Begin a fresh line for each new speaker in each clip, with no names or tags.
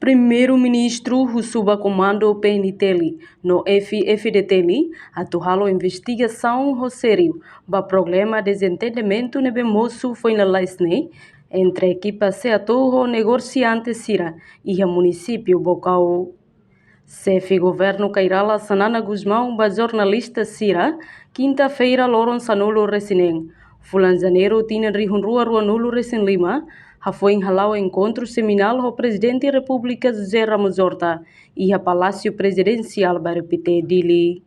Primeiro-ministro Husuba comando PNTL no FFDTL atual investigação sério para problema de desentendimento nebe moço foi na Laisne entre a equipa seator negociante Sira e o município Bocau. Chefe governo Cairala Sanana Guzmão ba jornalista Sira quinta-feira Loron Sanolo Resinen Fulan Janeiro tinha rihunrua Ruanulo Resen Lima foi enhalau o encontro seminal o presidente da República José Ramos Horta e a Palácio Presidencial para repetir dele.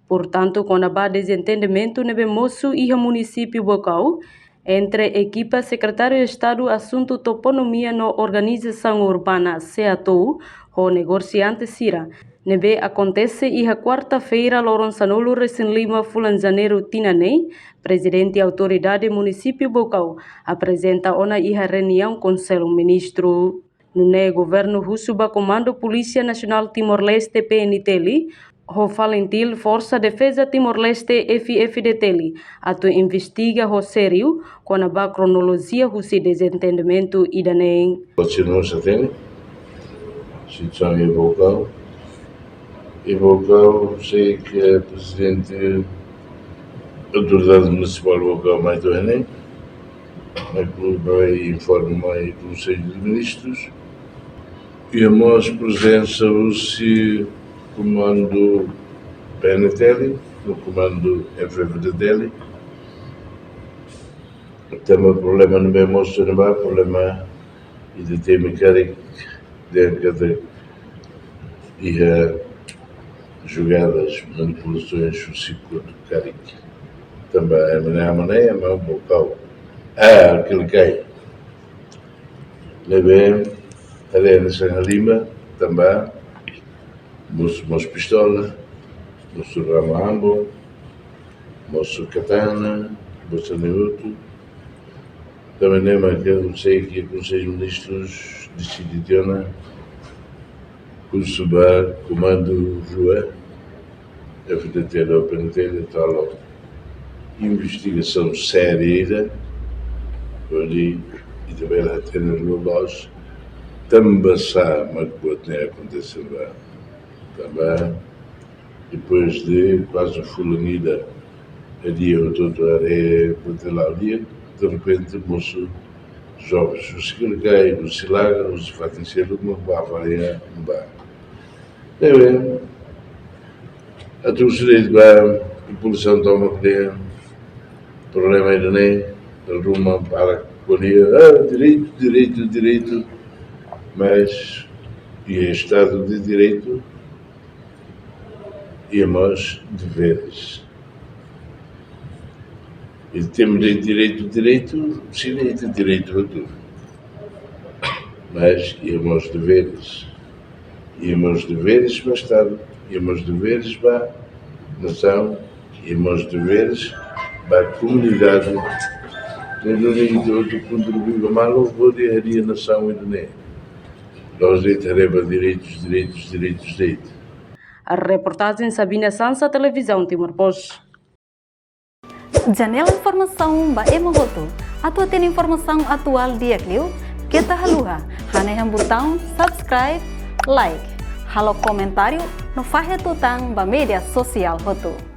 Portanto, com a desentendimento nebe moço e o município Bocau, entre a equipa secretário de Estado Assunto Toponomia no Organização Urbana SEATO, o negociante Sira, nebe acontece e a quarta-feira Loron Sanolo Resen Lima Fulan Janeiro Tinanei, presidente e autoridade município Bocau, apresenta ona e a reunião com o ministro. No governo Husuba comando Polícia Nacional Timor-Leste PNTL, o Valentil Força Defesa Timor-Leste FFDTL, atu investiga o sério com a cronologia do desentendimento e danem.
Continuamos a ter, situação em Bocau. Em Bocau, sei que a presidente da autoridade municipal de Bocau, mais do Enem, vai informar o Conselho de Ministros e a nossa presença o comando PNTL, no comando FFDTL. Temos um problema no meu moço, não há problema de ter mecânico de jogadas, manipulações, o ciclo do carico. Também a maneira, mas um Bocau. Aquele cai. Levei a Arena Sanga Lima, também. Moço Pistola, moço Ramambo, moço Katana, moço Neuto. Também não sei que o Conselho de Ministros decidiu Husuba comando Rua, FDTL ou PNTL, tal investigação séria, ali e também lá tem no relógio, também sabe mas pode nem acontecer lá. Também, depois de quase fulanida, a dia ou todo areia, para lá o dia, de repente, moço, jovens, o segundo cai, o silaga, os fatem ser uma bavaria, um bar. É bem, a tua direito vai, a população toma poder, problema ainda nem, a Roma para colher, direito, mas, e é Estado de Direito, e a nós deveres. E temos de direito, direito a tudo. Mas e a nós deveres. E a nós deveres para o Estado, e a nós deveres para a nação, e a nós deveres para a comunidade. Tendo de contribuir mal, vou dizer a nação e do NEM. Nós teremos direitos.
A reportagem Sabina Sansa, Televisão Timor-Poste.
Janela Informação ba Emogoto. Atua tem informação atual dia Clio. Kita haluha. Haneham botão subscribe, like. Halo comentário no faixa tutang ba media sosial Hoto.